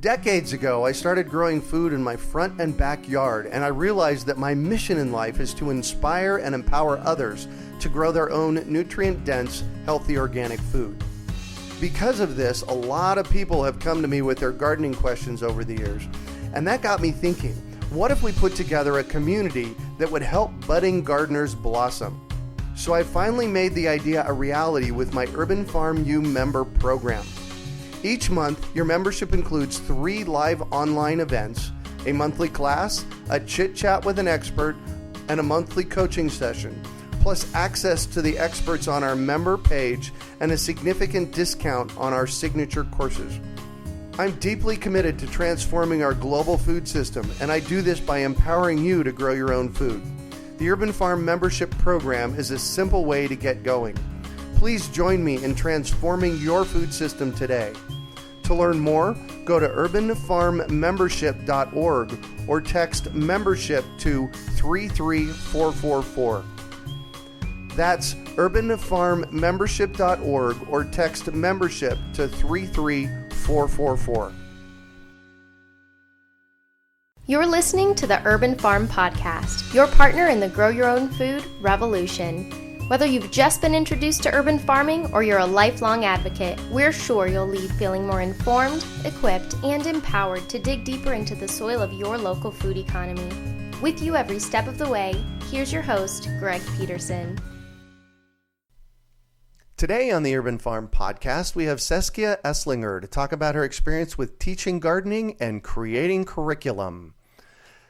Decades ago, I started growing food in my front and backyard, and I realized that my mission in life is to inspire and empower others to grow their own nutrient-dense, healthy organic food. Because of this, a lot of people have come to me with their gardening questions over the years, and that got me thinking, what if we put together a community that would help budding gardeners blossom? So I finally made the idea a reality with my Urban Farm U member program. Each month, your membership includes 3 live online events, a monthly class, a chit-chat with an expert, and a monthly coaching session, plus access to the experts on our member page and a significant discount on our signature courses. I'm deeply committed to transforming our global food system, and I do this by empowering you to grow your own food. The Urban Farm membership program is a simple way to get going. Please join me in transforming your food system today. To learn more, go to urbanfarmmembership.org or text membership to 33444. That's urbanfarmmembership.org or text membership to 33444. You're listening to the Urban Farm Podcast, your partner in the Grow Your Own Food revolution. Whether you've just been introduced to urban farming or you're a lifelong advocate, we're sure you'll leave feeling more informed, equipped, and empowered to dig deeper into the soil of your local food economy. With you every step of the way, here's your host, Greg Peterson. Today on the Urban Farm Podcast, we have Saskia Esslingen to talk about her experience with teaching gardening and creating curriculum.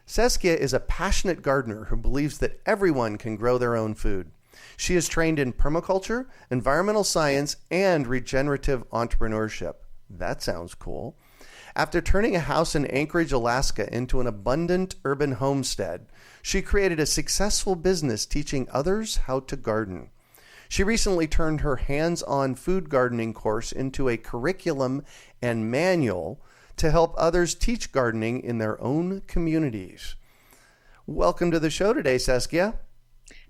Saskia is a passionate gardener who believes that everyone can grow their own food. She is trained in permaculture, environmental science, and regenerative entrepreneurship. That sounds cool. After turning a house in Anchorage, Alaska into an abundant urban homestead, she created a successful business teaching others how to garden. She recently turned her hands-on food gardening course into a curriculum and manual to help others teach gardening in their own communities. Welcome to the show today, Saskia.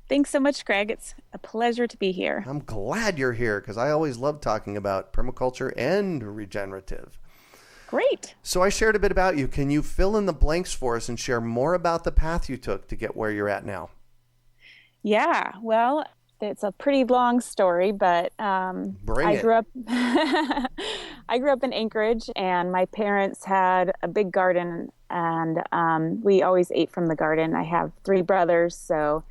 Thanks so much, Greg. It's a pleasure to be here. I'm glad you're here because I always love talking about permaculture and regenerative. Great. So I shared a bit about you. Can you fill in the blanks for us and share more about the path you took to get where you're at now? Yeah, well, it's a pretty long story, but I grew up I grew up in Anchorage, and my parents had a big garden, and we always ate from the garden. I have 3 brothers, so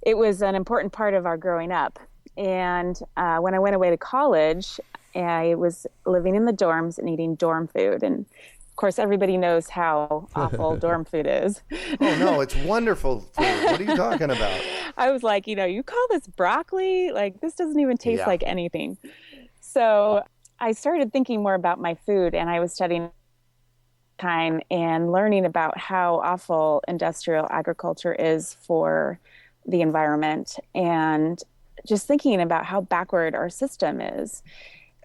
it was an important part of our growing up. And when I went away to college, I was living in the dorms and eating dorm food. And of course, everybody knows how awful dorm food is. Oh, no, it's wonderful food. What are you talking about? I was like, you call this broccoli? Like, this doesn't even taste like anything. So I started thinking more about my food, and I was studying time and learning about how awful industrial agriculture is for the environment, and just thinking about how backward our system is,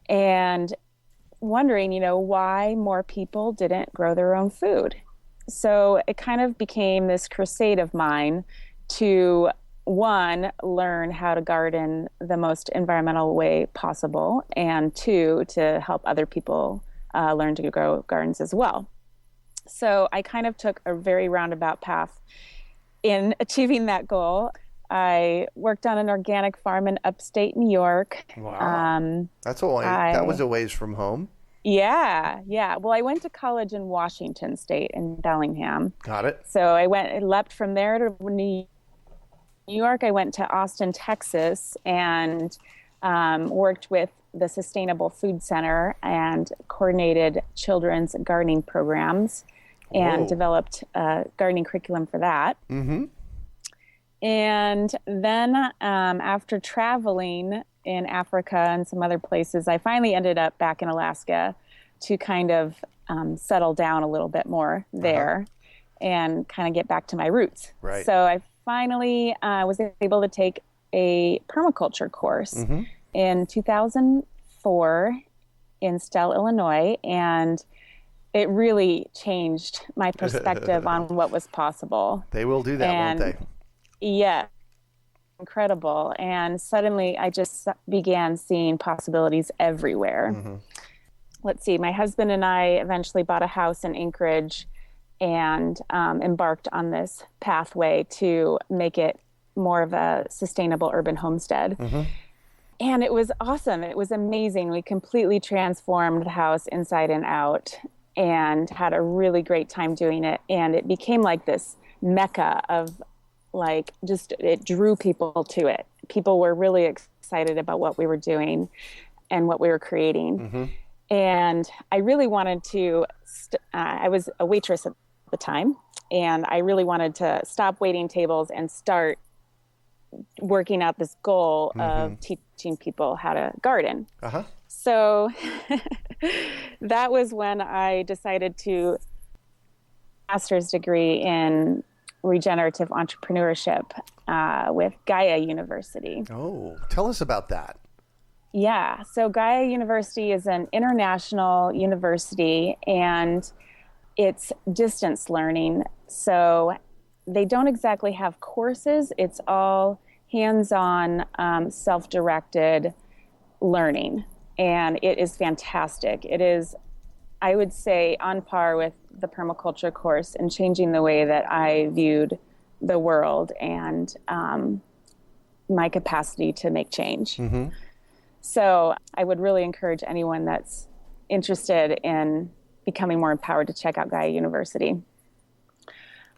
and wondering, why more people didn't grow their own food. So it kind of became this crusade of mine to, 1, learn how to garden the most environmental way possible, and 2, to help other people learn to grow gardens as well. So I kind of took a very roundabout path in achieving that goal. I worked on an organic farm in upstate New York. Wow. That was a ways from home. Yeah. Well, I went to college in Washington State in Bellingham. Got it. So I leapt from there to New York. I went to Austin, Texas, and worked with the Sustainable Food Center and coordinated children's gardening programs and developed a gardening curriculum for that. Mm-hmm. And then after traveling in Africa and some other places, I finally ended up back in Alaska to kind of settle down a little bit more there and kind of get back to my roots. Right. So I finally was able to take a permaculture course in 2004 in Stell, Illinois, and it really changed my perspective on what was possible. They will do that, won't they? Yeah, incredible. And suddenly I just began seeing possibilities everywhere. let's see, my husband and I eventually bought a house in Anchorage and embarked on this pathway to make it more of a sustainable urban homestead. Mm-hmm. And it was awesome. It was amazing. We completely transformed the house inside and out and had a really great time doing it. And it became like this mecca of like, just, it drew people to it. People were really excited about what we were doing and what we were creating. Mm-hmm. And I really wanted to, I was a waitress at the time, and I really wanted to stop waiting tables and start working out this goal of teaching people how to garden. Uh-huh. So that was when I decided to master's degree in regenerative entrepreneurship with Gaia University. Oh, tell us about that. Yeah, so Gaia University is an international university, and it's distance learning. So they don't exactly have courses. It's all hands-on, self-directed learning, and it is fantastic. It is, I would say, on par with the permaculture course in changing the way that I viewed the world and my capacity to make change. Mm-hmm. So I would really encourage anyone that's interested in becoming more empowered to check out Gaia University.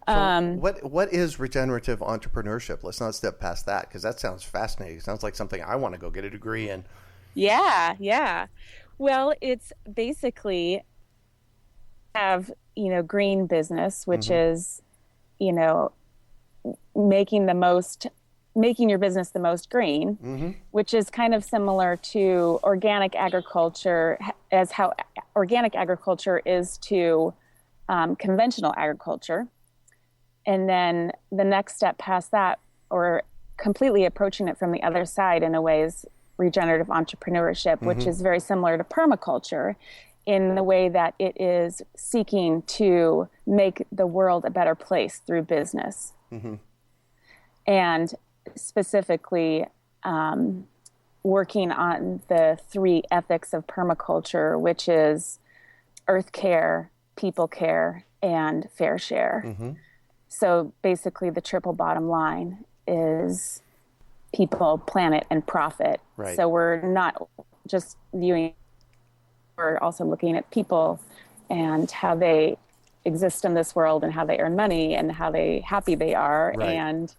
So what is regenerative entrepreneurship? Let's not step past that, because that sounds fascinating. It sounds like something I want to go get a degree in. Yeah. Well, it's basically have, green business, which is, making your business the most green, which is kind of similar to organic agriculture, as how organic agriculture is to conventional agriculture. And then the next step past that, or completely approaching it from the other side in a way, is regenerative entrepreneurship, which is very similar to permaculture in the way that it is seeking to make the world a better place through business. And specifically working on the 3 ethics of permaculture, which is earth care, people care, and fair share. So basically the triple bottom line is people, planet, and profit. Right. So we're not just viewing, we're also looking at people and how they exist in this world and how they earn money and how happy they are, right, and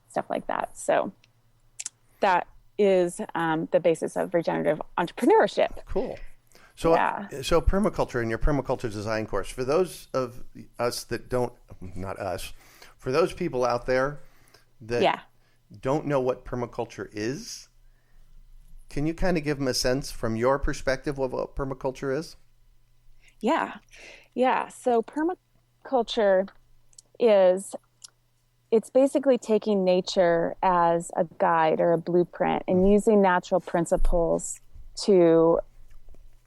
stuff like that. So that is the basis of regenerative entrepreneurship. Cool. So, so permaculture and your permaculture design course, for those of us that not us, for those people out there that don't know what permaculture is, can you kind of give them a sense from your perspective of what permaculture is? Yeah. So permaculture it's basically taking nature as a guide or a blueprint and using natural principles to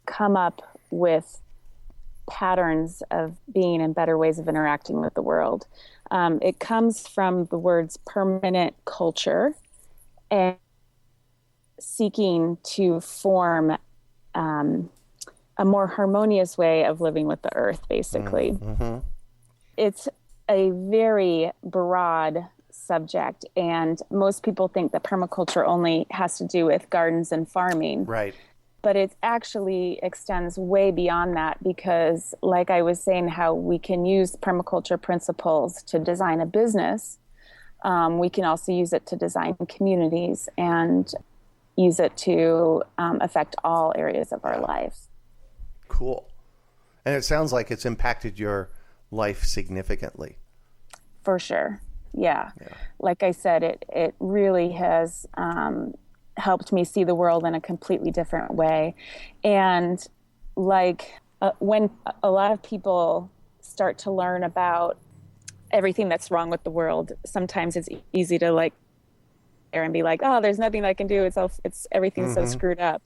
come up with patterns of being and better ways of interacting with the world. It comes from the words permanent culture and seeking to form a more harmonious way of living with the earth, basically. It's a very broad subject, and most people think that permaculture only has to do with gardens and farming. Right. But it actually extends way beyond that, because like I was saying, how we can use permaculture principles to design a business, we can also use it to design communities and use it to affect all areas of our lives. Cool. And it sounds like it's impacted your life significantly. For sure. Yeah. Like I said, it really has helped me see the world in a completely different way. And when a lot of people start to learn about everything that's wrong with the world, sometimes it's easy to and be like, oh, there's nothing I can do. It's everything's so screwed up.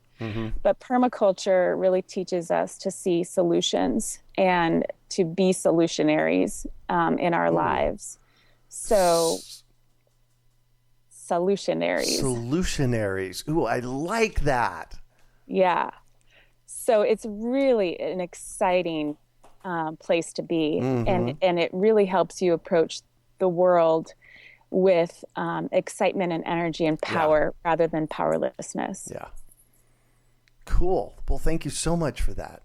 But permaculture really teaches us to see solutions and to be solutionaries in our lives. So solutionaries. Ooh, I like that. Yeah. So it's really an exciting place to be. Mm-hmm. And it really helps you approach the world with excitement and energy and power rather than powerlessness. Yeah. Cool. Well, thank you so much for that.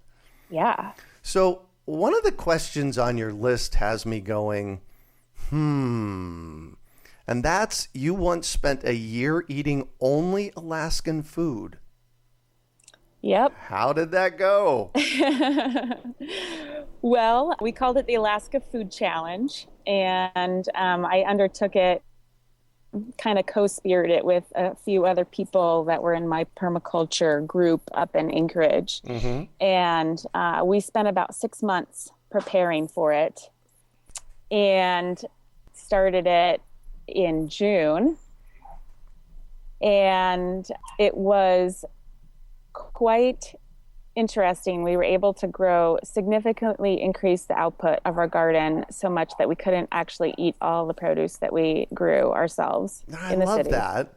Yeah. So one of the questions on your list has me going, and that's, you once spent a year eating only Alaskan food. Yep. How did that go? Well, we called it the Alaska Food Challenge, and I undertook it, kind of co-spirited with a few other people that were in my permaculture group up in Anchorage. Mm-hmm. And we spent about 6 months preparing for it and started it in June. And it was quite interesting. We were able to significantly increase the output of our garden so much that we couldn't actually eat all the produce that we grew ourselves in the city. I love that.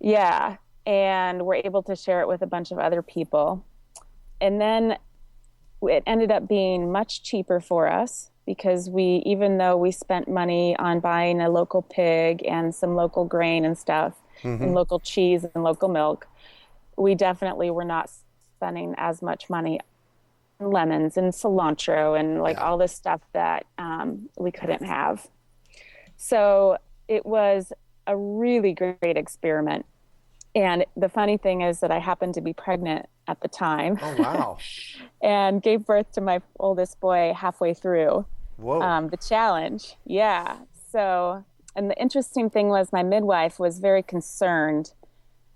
Yeah. And we're able to share it with a bunch of other people. And then it ended up being much cheaper for us because even though we spent money on buying a local pig and some local grain and stuff, and local cheese and local milk, we definitely were not spending as much money on lemons and cilantro and all this stuff that we couldn't have. So it was a really great experiment. And the funny thing is that I happened to be pregnant at the time. Oh, wow. And gave birth to my oldest boy halfway through the challenge. Yeah. So, and the interesting thing was my midwife was very concerned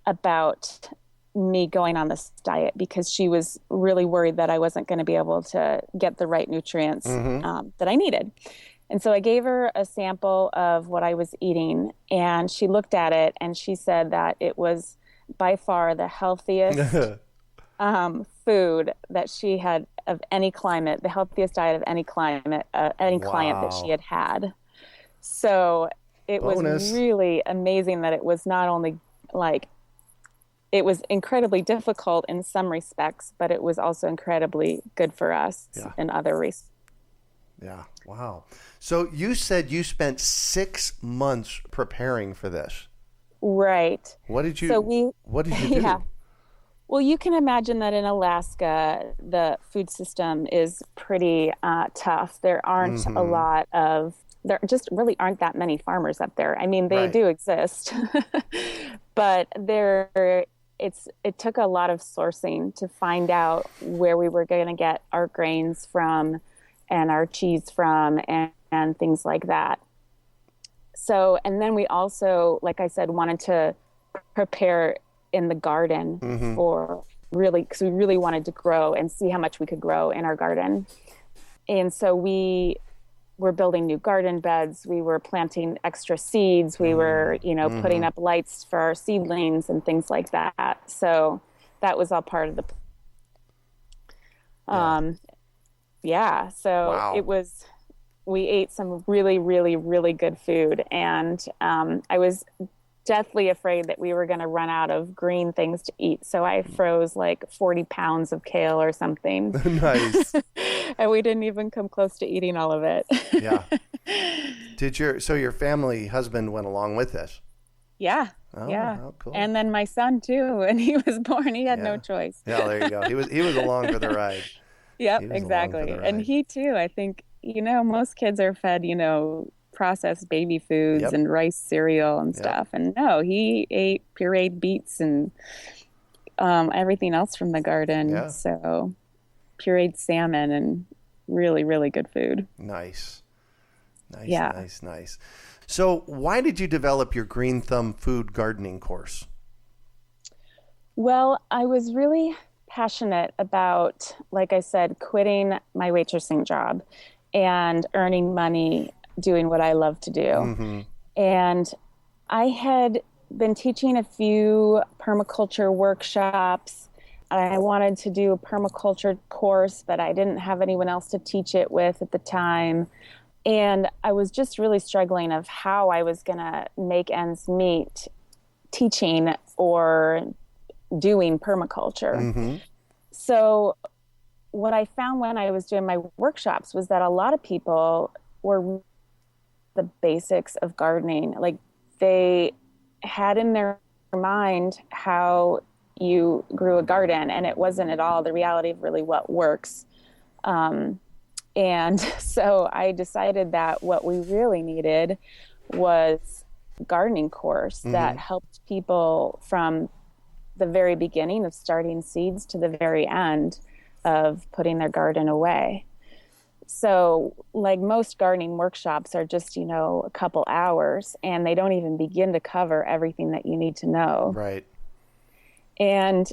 about me going on this diet because she was really worried that I wasn't going to be able to get the right nutrients that I needed. And so I gave her a sample of what I was eating, and she looked at it and she said that it was by far the healthiest food that she had of any climate, the healthiest diet of any climate, any client that she had had. So it was really amazing that it was not only it was incredibly difficult in some respects, but it was also incredibly good for us in other respects. Yeah. Wow. So you said you spent 6 months preparing for this. Right. What did you do? Yeah. Well, you can imagine that in Alaska, the food system is pretty tough. There aren't there just really aren't that many farmers up there. I mean, they do exist, but it took a lot of sourcing to find out where we were going to get our grains from and our cheese from and things like that. So, and then we also, like I said, wanted to prepare in the garden because we really wanted to grow and see how much we could grow in our garden. And so we were building new garden beds. We were planting extra seeds. We were, putting up lights for our seedlings and things like that. So that was all part of the So it was, we ate some really, really, really good food. And I was deathly afraid that we were going to run out of green things to eat. So I froze 40 pounds of kale or something. Nice. And we didn't even come close to eating all of it. Yeah. So your family husband went along with this? Yeah. Oh, yeah. How cool. And then my son too, when he was born, he had no choice. Yeah, there you go. He was along for the ride. Yep, exactly. And he too, I think, most kids are fed, processed baby foods and rice cereal and stuff. And no, he ate pureed beets and everything else from the garden. Yeah. So pureed salmon and really, really good food. Nice. Nice. So why did you develop your Green Thumb food gardening course? Well, I was really passionate about, like I said, quitting my waitressing job and earning money doing what I love to do. And I had been teaching a few permaculture workshops. I wanted to do a permaculture course, but I didn't have anyone else to teach it with at the time. And I was just really struggling of how I was going to make ends meet teaching or doing permaculture. So what I found when I was doing my workshops was that a lot of people were the basics of gardening. Like they had in their mind how you grew a garden, and it wasn't at all the reality of really what works. And so I decided that what we really needed was a gardening course that helped people from the very beginning of starting seeds to the very end of putting their garden away. So like most gardening workshops are just, a couple hours, and they don't even begin to cover everything that you need to know. Right. And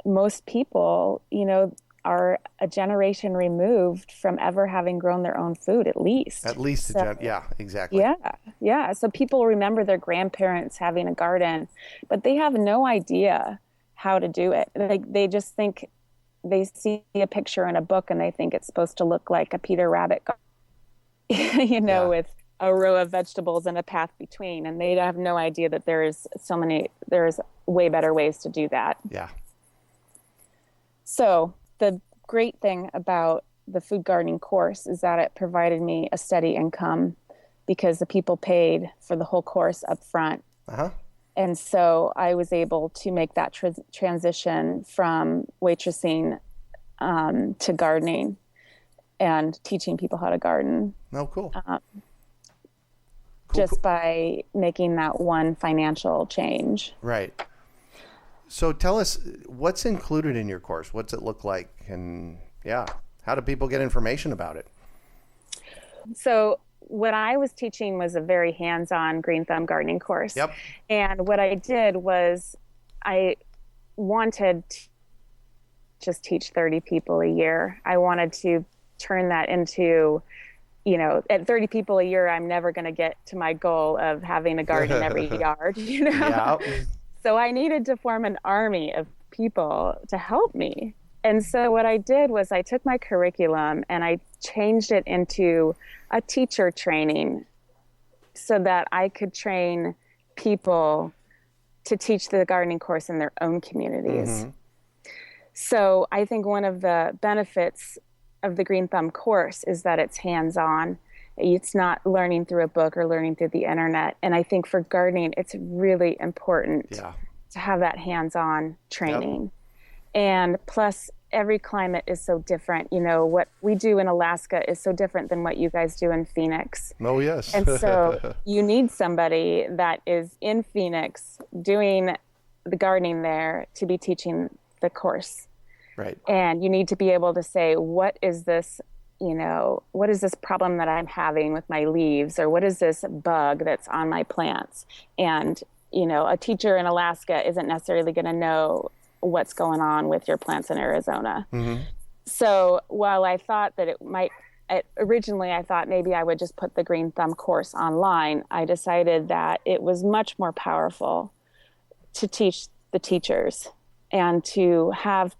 most people, are a generation removed from ever having grown their own food, at least. At least, yeah, exactly. Yeah. So people remember their grandparents having a garden, but they have no idea how to do it. Like they just think they see a picture in a book and they think it's supposed to look like a Peter Rabbit garden, with a row of vegetables and a path between. And they have no idea that there's way better ways to do that. Yeah. So the great thing about the food gardening course is that it provided me a steady income because the people paid for the whole course up front. Uh-huh. And so I was able to make that transition from waitressing to gardening and teaching people how to garden. Oh, cool. Just by making that one financial change. Right. So tell us, what's included in your course? What's it look like? And how do people get information about it? So what I was teaching was a very hands-on green thumb gardening course. Yep. And what I did was I wanted to just teach 30 people a year. I wanted to turn that into, at 30 people a year, I'm never going to get to my goal of having a garden in every yard, Yeah. So I needed to form an army of people to help me. And so what I did was I took my curriculum and I changed it into a teacher training so that I could train people to teach the gardening course in their own communities. Mm-hmm. So I think one of the benefits of the Green Thumb course is that it's hands-on. It's not learning through a book or learning through the internet. And I think for gardening, it's really important to have that hands-on training. Yep. And plus, every climate is so different. What we do in Alaska is so different than what you guys do in Phoenix. Oh, yes. And so you need somebody that is in Phoenix doing the gardening there to be teaching the course. Right. And you need to be able to say, what is this problem that I'm having with my leaves, or what is this bug that's on my plants? And, a teacher in Alaska isn't necessarily going to know what's going on with your plants in Arizona. Mm-hmm. So while I thought that originally I thought maybe I would just put the Green Thumb course online, I decided that it was much more powerful to teach the teachers and to have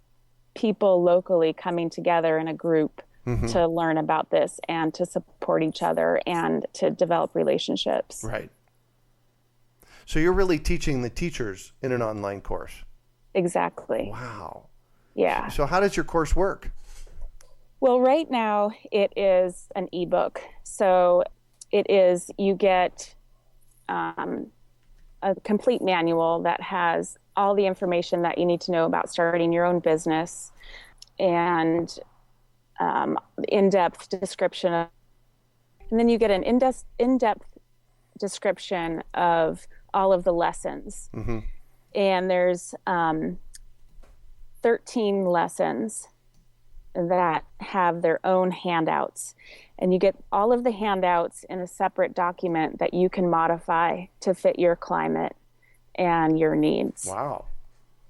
people locally coming together in a group to learn about this and to support each other and to develop relationships. Right. So you're really teaching the teachers in an online course. Exactly. Wow. Yeah. So how does your course work? Well, right now it is an ebook. So you get a complete manual that has all the information that you need to know about starting your own business, and in-depth description and then you get an in-depth description of all of the lessons. Mm-hmm. And there's 13 lessons that have their own handouts, and you get all of the handouts in a separate document that you can modify to fit your climate and your needs. Wow.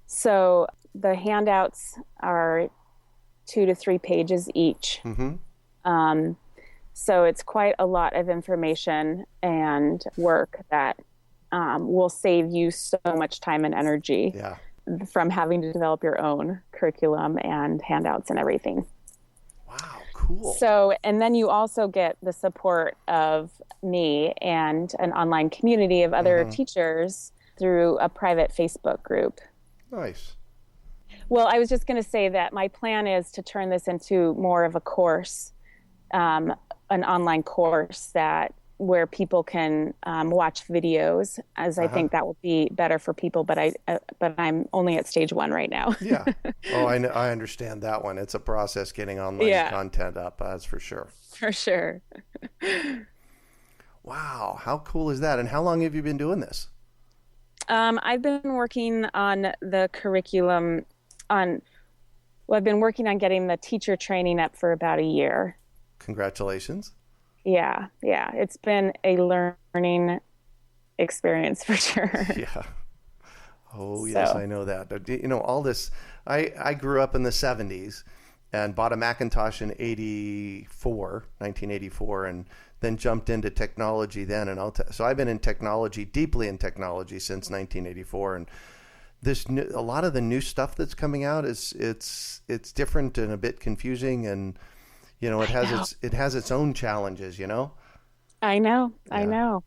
So the handouts are 2 to 3 pages each. Mm-hmm. So it's quite a lot of information and work that will save you so much time and energy from having to develop your own curriculum and handouts and everything. Wow, cool. So, and then you also get the support of me and an online community of other teachers through a private Facebook group. Nice. Well, I was just going to say that my plan is to turn this into more of a course, an online course where people can watch videos, as I think that will be better for people. But I'm only at stage 1 right now. Yeah. Oh, I understand that one. It's a process getting online content up, that's for sure. For sure. Wow. How cool is that? And how long have you been doing this? I've been working on the curriculum I've been working on getting the teacher training up for about a year. Congratulations. Yeah. It's been a learning experience for sure. Yeah. Oh, yes, I know that. All this, I grew up in the 70s and bought a Macintosh in 1984, and then jumped into technology then. And so I've been deeply in technology since 1984. And a lot of the new stuff that's coming out it's different and a bit confusing, and it has its own challenges. I know. And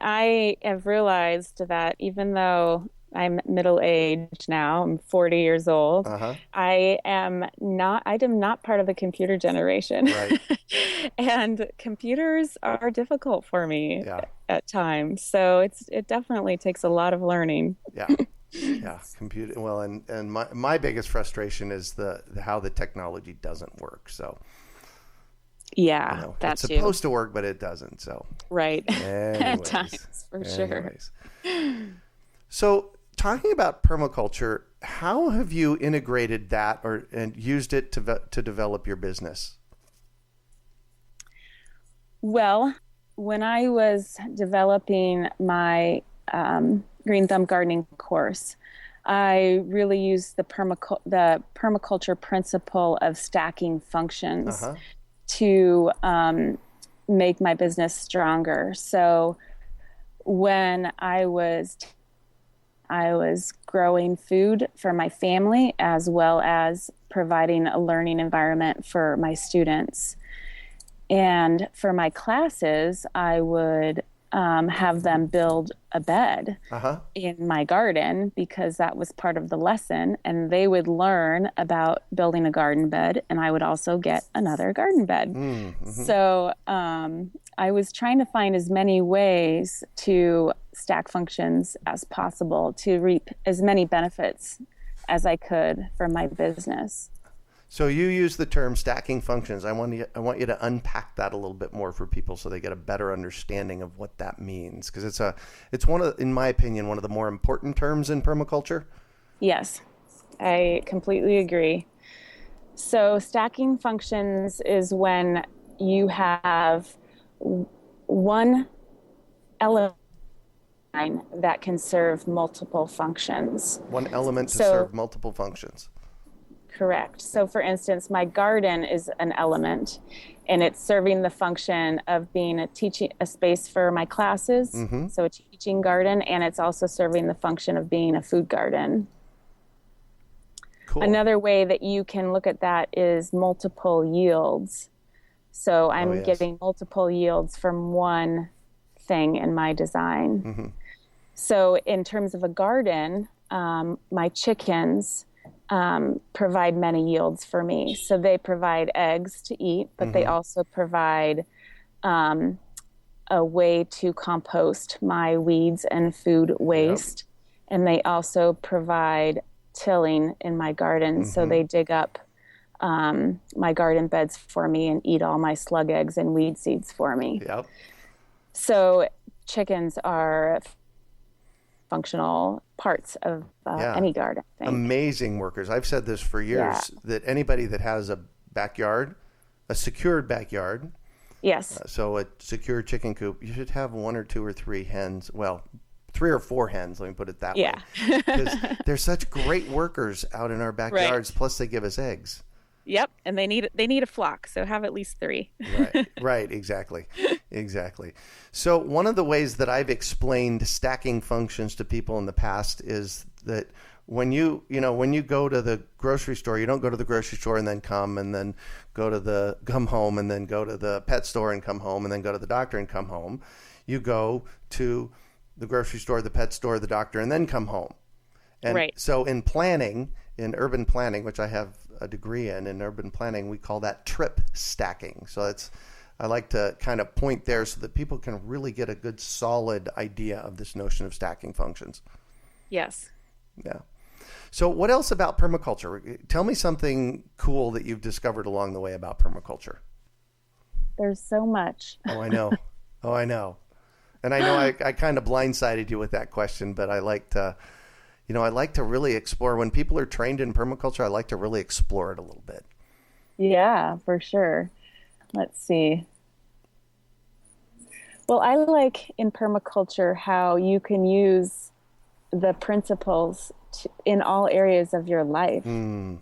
I have realized that even though I'm middle-aged now, I'm 40 years old, I am not part of the computer generation. Right. And computers are difficult for me at times. So it definitely takes a lot of learning. Yeah. Yeah. Computer. Well, and my biggest frustration is how the technology doesn't work. So yeah, that's it's supposed to work, but it doesn't. So right. At times, for sure. So talking about permaculture, how have you integrated that and used it to develop your business? Well, when I was developing my Green Thumb gardening course, I really used the permaculture principle of stacking functions to make my business stronger. So when I was growing food for my family, as well as providing a learning environment for my students. And for my classes, I would have them build a bed in my garden, because that was part of the lesson. And they would learn about building a garden bed, and I would also get another garden bed. So I was trying to find as many ways to stack functions as possible to reap as many benefits as I could for my business. So you use the term stacking functions. I want you to unpack that a little bit more for people so they get a better understanding of what that means, because it's in my opinion, one of the more important terms in permaculture. Yes, I completely agree. So stacking functions is when you have one element that can serve multiple functions. One element to serve multiple functions. Correct. So for instance, my garden is an element, and it's serving the function of being a space for my classes. So a teaching garden, and it's also serving the function of being a food garden. Cool. Another way that you can look at that is multiple yields. So I'm getting multiple yields from one thing in my design. So in terms of a garden, my chickens provide many yields for me. So they provide eggs to eat, but they also provide a way to compost my weeds and food waste. And they also provide tilling in my garden. So they dig up my garden beds for me and eat all my slug eggs and weed seeds for me. So chickens are functional parts of any garden. Amazing workers. I've said this for years, that anybody that has a backyard, a secured backyard, so a secure chicken coop, you should have 1 or 2 or 3 hens. Well, 3 or 4 hens, let me put it that way. Because they're such great workers out in our backyards, plus they give us eggs. Yep, and they need a flock, so have at least 3. Right, exactly. So one of the ways that I've explained stacking functions to people in the past is that when you go to the grocery store, you don't go to the grocery store and then come home and then go to the pet store and come home and then go to the doctor and come home. You go to the grocery store, the pet store, the doctor, and then come home. And so in planning in urban planning, which I have a degree in urban planning, we call that trip stacking. So I like to kind of point there so that people can really get a good solid idea of this notion of stacking functions. Yes. Yeah. So what else about permaculture? Tell me something cool that you've discovered along the way about permaculture. There's so much. Oh, I know. And I know I kind of blindsided you with that question, but I like to really explore. When people are trained in permaculture, I like to really explore it a little bit. Yeah, for sure. Let's see. Well, I like in permaculture how you can use the principles in all areas of your life. And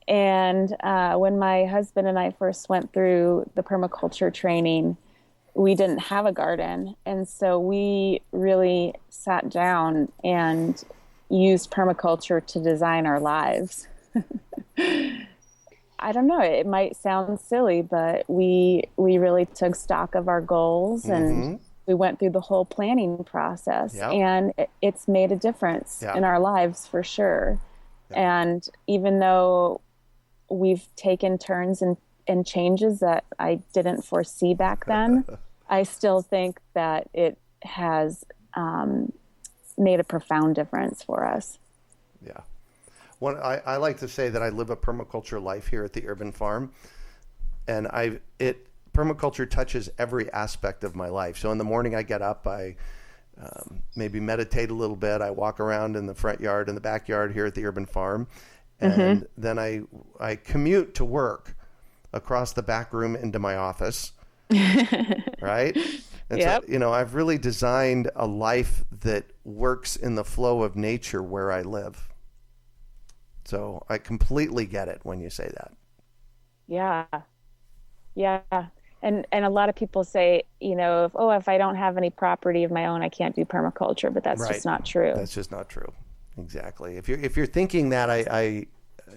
when my husband and I first went through the permaculture training, we didn't have a garden. And so we really sat down and used permaculture to design our lives. I don't know, it might sound silly, but we really took stock of our goals and we went through the whole planning process, and it's made a difference in our lives for sure. And even though we've taken turns and changes that I didn't foresee back then, I still think that it has made a profound difference for us. Yeah. I like to say that I live a permaculture life here at the Urban Farm, and permaculture touches every aspect of my life. So in the morning I get up, I maybe meditate a little bit. I walk around in the front yard and the backyard here at the Urban Farm. And then I commute to work across the back room into my office. Right? And so, I've really designed a life that works in the flow of nature where I live. So I completely get it when you say that. Yeah. And a lot of people say, if I don't have any property of my own, I can't do permaculture, but that's just not true. That's just not true. Exactly. If you're thinking that, I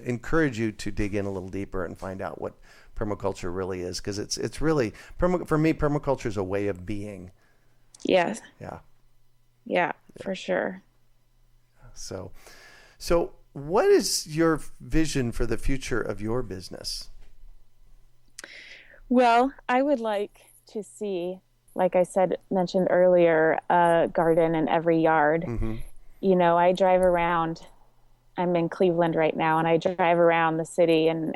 encourage you to dig in a little deeper and find out what permaculture really is, because it's really, for me, permaculture is a way of being. Yes. Yeah, for sure. So what is your vision for the future of your business? Well, I would like to see, like I mentioned earlier, a garden in every yard. I drive around. I'm in Cleveland right now, and I drive around the city and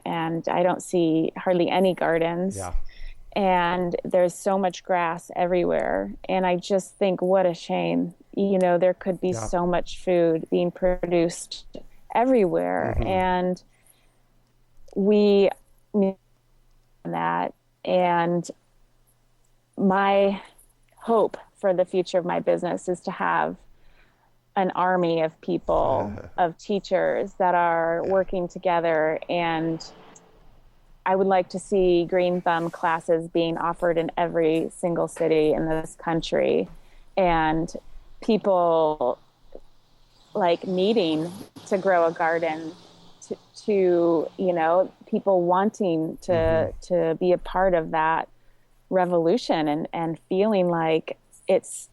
I don't see hardly any gardens. Yeah. And there's so much grass everywhere. And I just think, what a shame. There could be so much food being produced everywhere. And we need that. And my hope for the future of my business is to have an army of people, of teachers that are working together. And I would like to see Green Thumb classes being offered in every single city in this country, and people like meeting to grow a garden, to people wanting to be a part of that revolution, and feeling like it's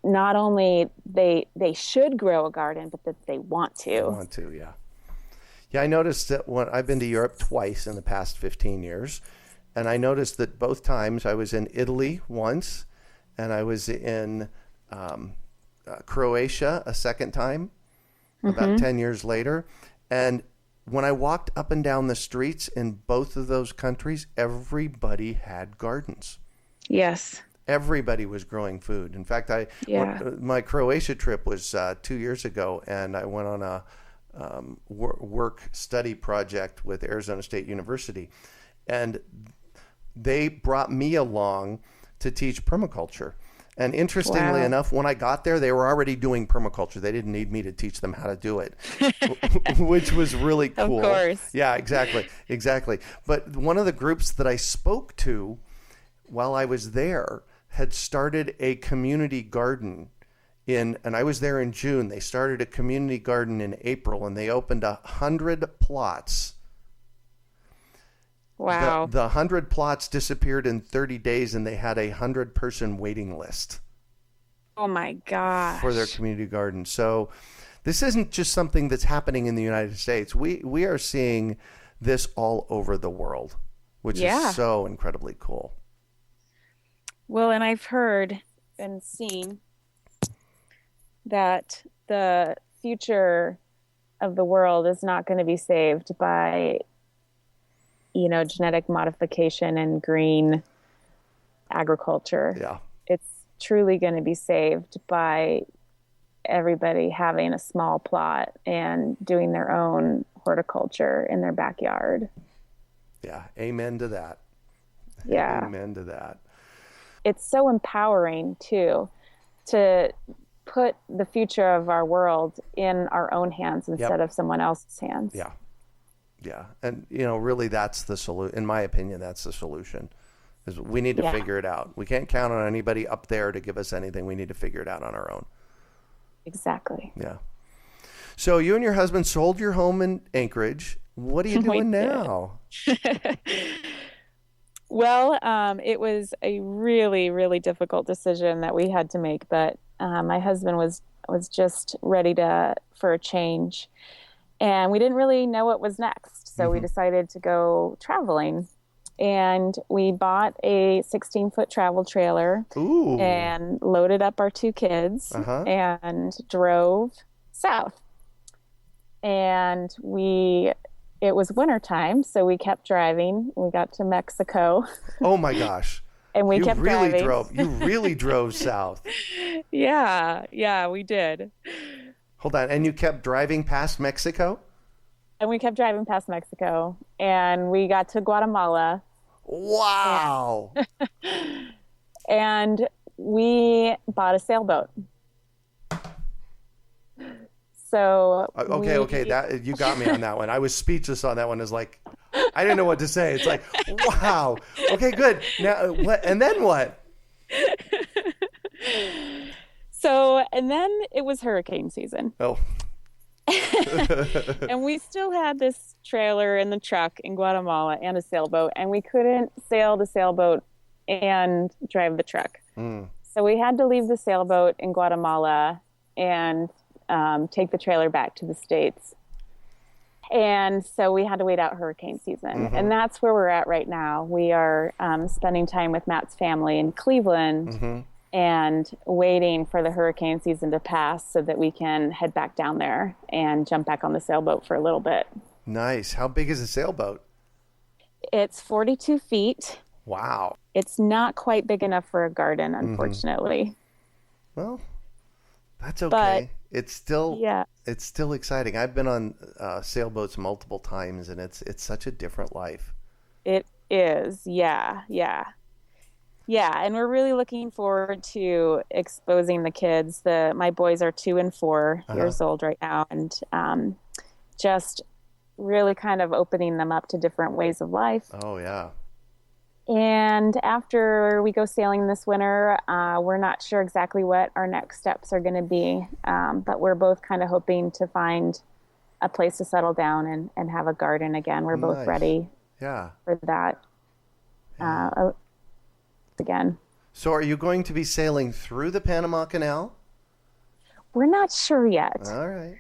not only they should grow a garden, but that they want to. Yeah, I noticed that when I've been to Europe twice in the past 15 years, and I noticed that both times I was in Italy once, and I was in Croatia a second time, about 10 years later. And when I walked up and down the streets in both of those countries, everybody had gardens. Yes. Everybody was growing food. In fact, my Croatia trip was 2 years ago, and I went on a work study project with Arizona State University, and they brought me along to teach permaculture. And interestingly enough, when I got there, they were already doing permaculture. They didn't need me to teach them how to do it, which was really cool. Of course. Yeah, exactly. But one of the groups that I spoke to while I was there had started a community garden and I was there in June. They started a community garden in April, and they opened 100 plots. Wow. The 100 plots disappeared in 30 days, and they had a 100-person waiting list. Oh my gosh. For their community garden. So This isn't just something that's happening in the United States. We are seeing this all over the world, which is so incredibly cool. Well, and I've heard and seen that the future of the world is not going to be saved by, genetic modification and green agriculture. Yeah. It's truly going to be saved by everybody having a small plot and doing their own horticulture in their backyard. Yeah. Amen to that. Yeah. Amen to that. It's so empowering too, to put the future of our world in our own hands instead of someone else's hands. Yeah. Yeah. And, really that's the solution. In my opinion, that's the solution. Is we need to figure it out. We can't count on anybody up there to give us anything. We need to figure it out on our own. Exactly. Yeah. So you and your husband sold your home in Anchorage. What are you doing now? Well, it was a really, really difficult decision that we had to make, but my husband was just ready for a change, and we didn't really know what was next. So we decided to go traveling, and we bought a 16-foot travel trailer. Ooh. And loaded up our 2 kids and drove south. And it was wintertime, so we kept driving. We got to Mexico. Oh my gosh. And we kept driving. You really drove south. Yeah, we did. Hold on. And you kept driving past Mexico? And we kept driving past Mexico. And we got to Guatemala. Wow. And we bought a sailboat. So okay, that you got me on that one. I was speechless on that one. It's like I didn't know what to say. It's like, wow. Okay, good. Now what? And then what? So, and then it was hurricane season. Oh. And we still had this trailer in the truck in Guatemala and a sailboat, and we couldn't sail the sailboat and drive the truck. So we had to leave the sailboat in Guatemala and take the trailer back to the States. And so we had to wait out hurricane season. And that's where we're at right now. We are spending time with Matt's family in Cleveland and waiting for the hurricane season to pass so that we can head back down there and jump back on the sailboat for a little bit. Nice. How big is the sailboat? It's 42 feet. Wow. It's not quite big enough for a garden, unfortunately. Well, that's okay. But it's still exciting. I've been on sailboats multiple times, and it's such a different life. It is. Yeah. And we're really looking forward to exposing the kids. My boys are 2 and 4 years old right now, and just really kind of opening them up to different ways of life. Oh, yeah. And after we go sailing this winter, we're not sure exactly what our next steps are going to be, but we're both kind of hoping to find a place to settle down and have a garden again. We're both ready for that again. So are you going to be sailing through the Panama Canal? We're not sure yet. All right.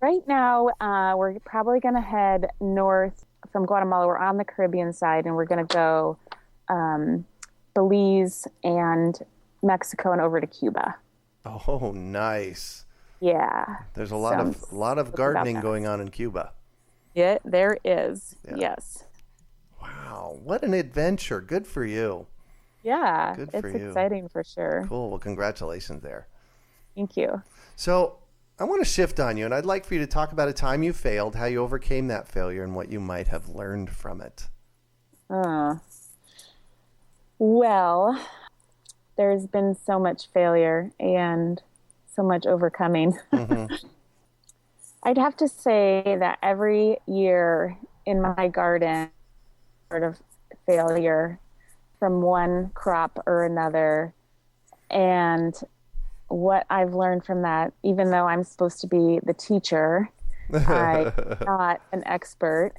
Right now, we're probably going to head north from Guatemala. We're on the Caribbean side, and we're going to go Belize and Mexico and over to Cuba. Oh, nice. Yeah. There's a lot of gardening going on in Cuba. Yeah, there is. Yeah. Yes. Wow, what an adventure. Good for you. Yeah, it's exciting for sure. Cool. Well, congratulations there. Thank you. So I want to shift on you, and I'd like for you to talk about a time you failed, how you overcame that failure, and what you might have learned from it. Well, there's been so much failure and so much overcoming. I'd have to say that every year in my garden, sort of failure from one crop or another. And what I've learned from that, even though I'm supposed to be the teacher, I'm not an expert.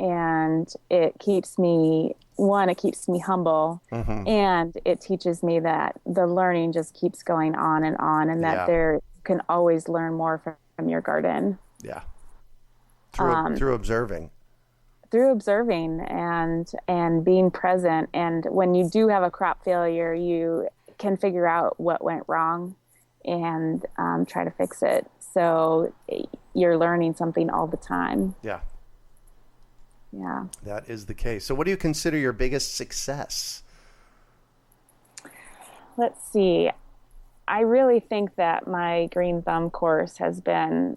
And it keeps me humble, and it teaches me that the learning just keeps going on, and that there can always learn more from your garden. Yeah. Through observing. Through observing and being present. And when you do have a crop failure, you can figure out what went wrong and try to fix it. So you're learning something all the time. Yeah. Yeah. That is the case. So what do you consider your biggest success? Let's see. I really think that my Green Thumb course has been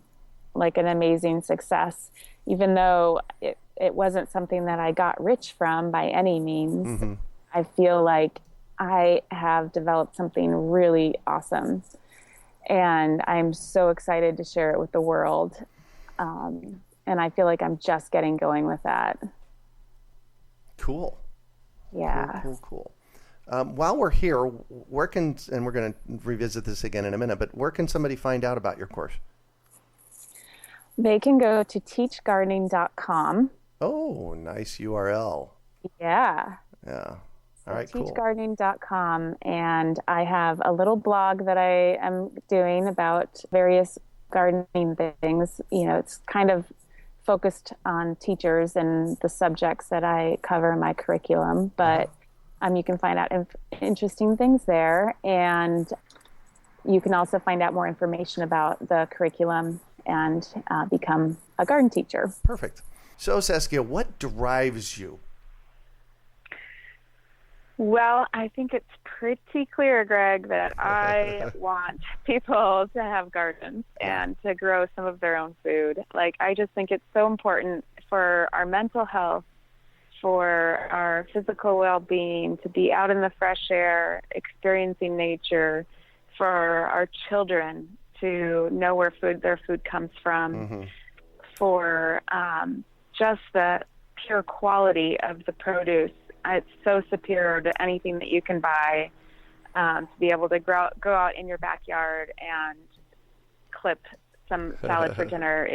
like an amazing success, even though it wasn't something that I got rich from by any means. Mm-hmm. I feel like I have developed something really awesome, and I'm so excited to share it with the world. And I feel like I'm just getting going with that. Cool. Yeah. Cool. While we're here, where can, and we're going to revisit this again in a minute, but where can somebody find out about your course? They can go to teachgardening.com. Oh, nice URL. Yeah. Yeah. All right, cool. Teachgardening.com, and I have a little blog that I am doing about various gardening things. You know, it's kind of focused on teachers and the subjects that I cover in my curriculum, but you can find out interesting things there, and you can also find out more information about the curriculum and become a garden teacher. Perfect. So, Saskia, what drives you? Well, I think it's pretty clear, Greg, that I want people to have gardens and to grow some of their own food. Like, I just think it's so important for our mental health, for our physical well-being, to be out in the fresh air, experiencing nature, for our children to know where their food comes from, for just the pure quality of the produce. It's so superior to anything that you can buy. To be able to go out in your backyard and clip some salad for dinner.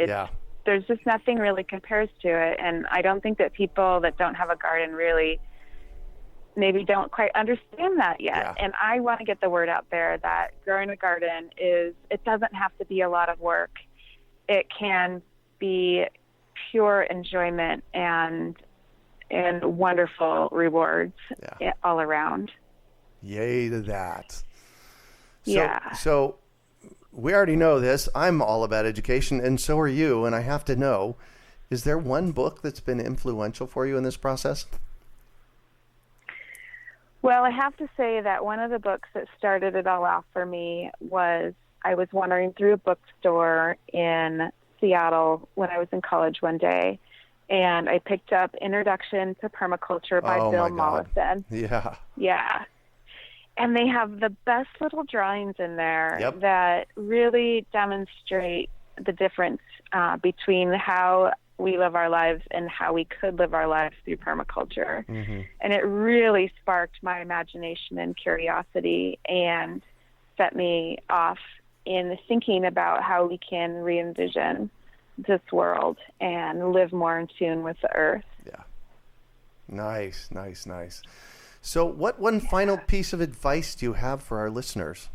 There's just nothing really compares to it. And I don't think that people that don't have a garden really maybe don't quite understand that yet. Yeah. And I want to get the word out there that growing a garden it doesn't have to be a lot of work. It can be pure enjoyment and wonderful rewards all around. Yay to that. Yeah. So we already know this. I'm all about education, and so are you, and I have to know, is there one book that's been influential for you in this process? Well, I have to say that one of the books that started it all off for me was I was wandering through a bookstore in Seattle when I was in college one day, and I picked up Introduction to Permaculture by Bill Mollison. Yeah. Yeah. And they have the best little drawings in there that really demonstrate the difference between how we live our lives and how we could live our lives through permaculture. And it really sparked my imagination and curiosity and set me off in thinking about how we can re-envision this world and live more in tune with the earth. Yeah. Nice. So what one final piece of advice do you have for our listeners?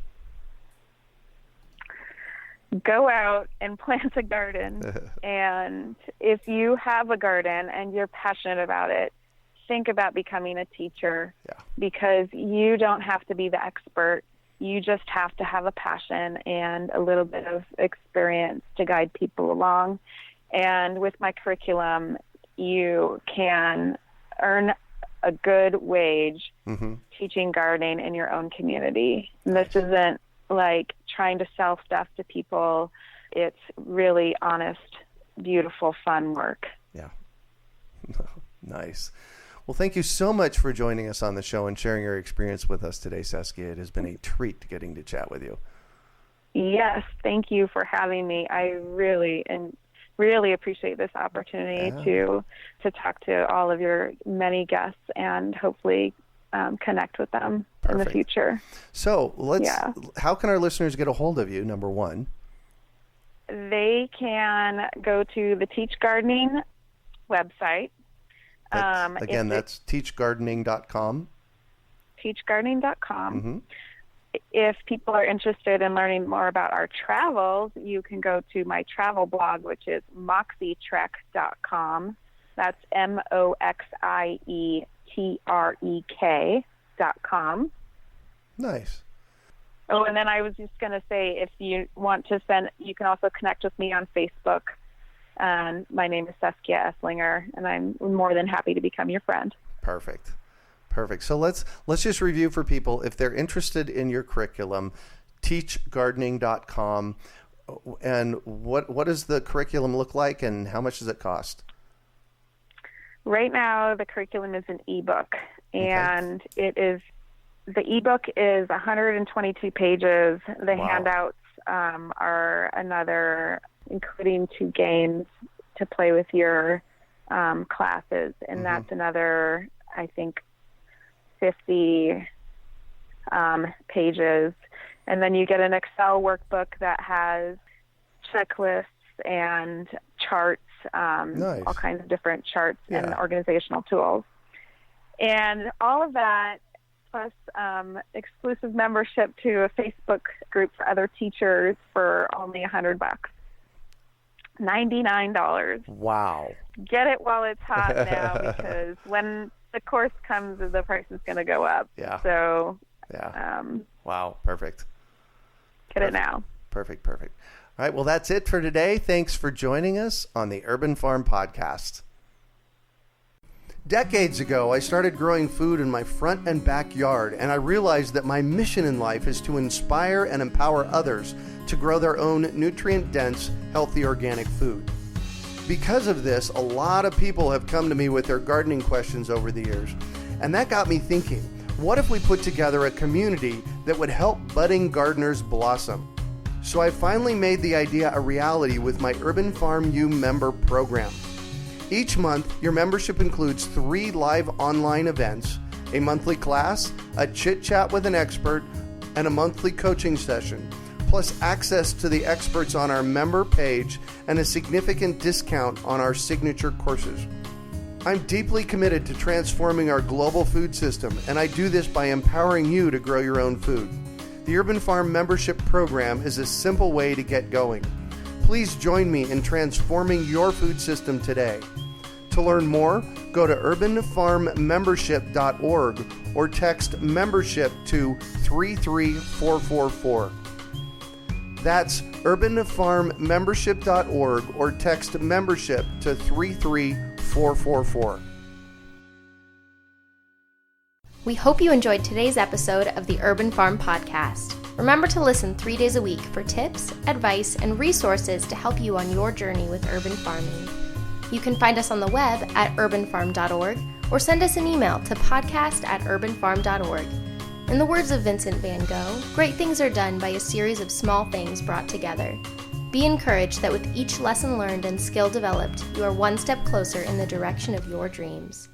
Go out and plant a garden. And if you have a garden and you're passionate about it, think about becoming a teacher, because you don't have to be the expert. You just have to have a passion and a little bit of experience to guide people along. And with my curriculum, you can earn a good wage teaching gardening in your own community. And this isn't like trying to sell stuff to people. It's really honest, beautiful, fun work. Yeah. Nice. Well, thank you so much for joining us on the show and sharing your experience with us today, Saskia. It has been a treat getting to chat with you. Yes, thank you for having me. I really appreciate this opportunity to talk to all of your many guests and hopefully connect with them in the future. So how can our listeners get a hold of you, number one? They can go to the Teach Gardening website. That's teachgardening.com. Teachgardening.com. if people are interested in learning more about our travels, you can go to my travel blog, which is moxietrek.com. That's MOXIETREK.com. Nice. Oh, and then I was just going to say, if you want to you can also connect with me on Facebook. And my name is Saskia Esslingen, and I'm more than happy to become your friend. Perfect. So let's just review for people. If they're interested in your curriculum, teachgardening.com. And what does the curriculum look like, and how much does it cost? Right now, the curriculum is an ebook, and okay. The ebook is 122 pages. The Wow. handouts are another, including 2 games to play with your classes, and that's another, I think, 50 pages. And then you get an Excel workbook that has checklists and charts, Nice. all kinds of different charts Yeah. and organizational tools. And all of that, plus exclusive membership to a Facebook group for other teachers for only $100. $99. Wow. Get it while it's hot now, because when the course comes, the price is going to go up. Yeah. So, Yeah. Wow. Perfect. Get it now. Perfect. All right. Well, that's it for today. Thanks for joining us on the Urban Farm Podcast. Decades ago, I started growing food in my front and backyard, and I realized that my mission in life is to inspire and empower others to grow their own nutrient-dense, healthy organic food. Because of this, a lot of people have come to me with their gardening questions over the years, and that got me thinking, what if we put together a community that would help budding gardeners blossom? So I finally made the idea a reality with my Urban Farm U member program. Each month, your membership includes 3 live online events, a monthly class, a chit-chat with an expert, and a monthly coaching session, plus access to the experts on our member page and a significant discount on our signature courses. I'm deeply committed to transforming our global food system, and I do this by empowering you to grow your own food. The Urban Farm membership program is a simple way to get going. Please join me in transforming your food system today. To learn more, go to urbanfarmmembership.org or text membership to 33444. That's urbanfarmmembership.org or text membership to 33444. We hope you enjoyed today's episode of the Urban Farm Podcast. Remember to listen 3 days a week for tips, advice, and resources to help you on your journey with urban farming. You can find us on the web at urbanfarm.org or send us an email to podcast@urbanfarm.org. In the words of Vincent van Gogh, great things are done by a series of small things brought together. Be encouraged that with each lesson learned and skill developed, you are one step closer in the direction of your dreams.